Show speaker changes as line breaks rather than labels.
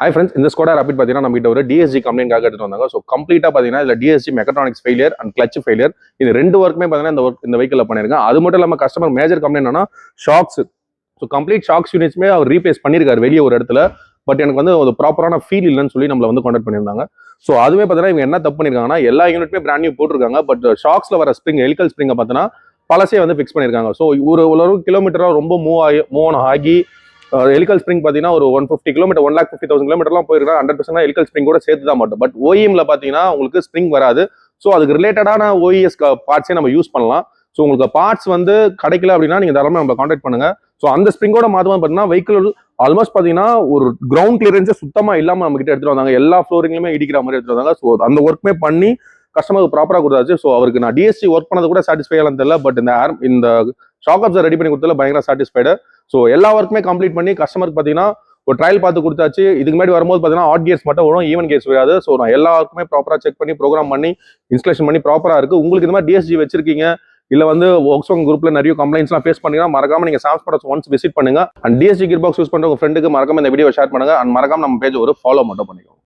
Hi friends, இந்த Skoda rapid பார்த்தீங்கன்னா நம்ம கிட்ட ஒரு டிஎஸ்ஜி கம்ப்ளைண்ட்காக எடுத்துட்டு வந்தாங்க. ஸோ கம்ப்ளீட்டாக பார்த்தீங்கன்னா இதில் TSG mechatronics failure and clutch failure இது ரெண்டு ஒர்க்குமே பார்த்தீங்கன்னா இந்த வெஹிக்கிள் பண்ணியிருக்கேன். அது மட்டும் இல்லாமல் கஸ்டமர் மேஜர் கம்ப்ளைண்ட் என்னன்னா ஷாக்ஸ். ஸோ கம்ப்ளீட் ஷாக்ஸ் யூனிட்ஸ்மே அவர் ரீப்ளேஸ் பண்ணியிருக்காரு வெளியே ஒரு இடத்துல. பட் எனக்கு வந்து ஒரு ப்ராப்பரான ஃபீல் இல்லைன்னு சொல்லி நம்மளை வந்து கான்டாக்ட் பண்ணியிருந்தாங்க. ஸோ அதுவே பார்த்தீங்கன்னா இவங்க என்ன தப்பு பண்ணியிருக்காங்கன்னா எல்லா யூனிட்டுமே பிராண்ட் நியூ போட்டிருக்காங்க. பட் ஷாக்ஸில் வர ஸ்ப்ரிங் ஹெலிக்கல் ஸ்ப்ரிங்கை பார்த்தீங்கன்னா பழசே வந்து ஃபிக்ஸ் பண்ணியிருக்காங்க. ஸோ ஒரு கிலோமீட்டராக ரொம்ப மூவ் ஆகி ஹெலிக்கல் ஸ்ப்ரிங் பார்த்தீங்கன்னா ஒரு 150 கிலோமீட்டர் 1,50,000 கிலோமீட்டர்லாம் போயிருக்கா 100% ஹெலிக்கல் ஸ்ப்ரிங் கூட சேர்த்து தான் மாட்டோம். பட் ஓஇஎம்ல பார்த்தீங்கன்னா உங்களுக்கு ஸ்ப்ரிங் வராது. ஸோ அதுக்கு ரிலேட்டடான ஓஇஎஸ் பார்ட்ஸே நம்ம யூஸ் பண்ணலாம். ஸோ உங்களுக்கு பார்ட்ஸ் வந்து கிடைக்கல அப்படின்னா நீங்கள் தாராளமாக நம்ம கான்டாக்ட் பண்ணுங்க. ஸோ அந்த ஸ்ப்ரிங்கோட மாதமாக பார்த்தீங்கன்னா வெஹிக்கிள் ஆல்மோஸ்ட் பார்த்தீங்கன்னா ஒரு கிரவுண்ட் கிளியரன்ஸே சுத்தமாக இல்லாமல் நம்ம கிட்ட எடுத்துட்டு வந்தாங்க. எல்லா ஃப்ளோரிங்லுமே இடிக்கிற மாதிரி எடுத்துட்டு வந்தாங்க. ஸோ அந்த ஒர்க்குமே பண்ணி கஸ்டமருக்கு ப்ராப்பராக கொடுத்தாச்சு. ஸோ அவருக்கு நான் டிஎஸ்சி ஒர்க் பண்ணது கூட சாட்டிஸ்ஃபைலாம் தெரியல. பட் இந்த ஷாக் அப்சர் ரெடி பண்ணி கொடுத்ததுல பயங்கர சாட்டிஸ்ஃபைடு. ஸோ எல்லா ஒர்க்குமே கம்ப்ளீட் பண்ணி கஸ்டமருக்கு பார்த்தீங்கன்னா ஒரு ட்ரையல் பார்த்து கொடுத்தாச்சு. இதுக்கு முன்னாடி வரும்போது பார்த்தீங்கன்னா ஆட் கியர்ஸ் மட்டும் வரும், ஈவன் கியர்ஸ் வராது. ஸோ நான் எல்லா ஒர்க்குமே ப்ராப்பராக செக் பண்ணி ப்ரோக்ராம் பண்ணி இன்ஸ்டலேஷன் பண்ணி ப்ராப்பராக இருக்குது. உங்களுக்கு இந்த மாதிரி டிஎஸ்ஜி வச்சிருக்கீங்க இல்லை வந்து ஒர்க்ஸோங் குரூப்ல நிறைய கம்ப்ளைண்ட்ஸ்லாம் ஃபேஸ் பண்ணீங்கன்னா மறக்காம நீங்கள் சாம்ஸ் ப்ராடக்ட்ஸ் ஒன்ஸ் விசிட் பண்ணுங்க. And TSG gear box use பண்ணுற உங்கள் ஃப்ரெண்டுக்கு மறக்காம இந்த வீடியோ ஷேர் பண்ணுங்க. அண்ட் மறக்காம நம்ம பேஜ் ஒரு ஃபாலோ மட்டும் பண்ணிக்கோங்க.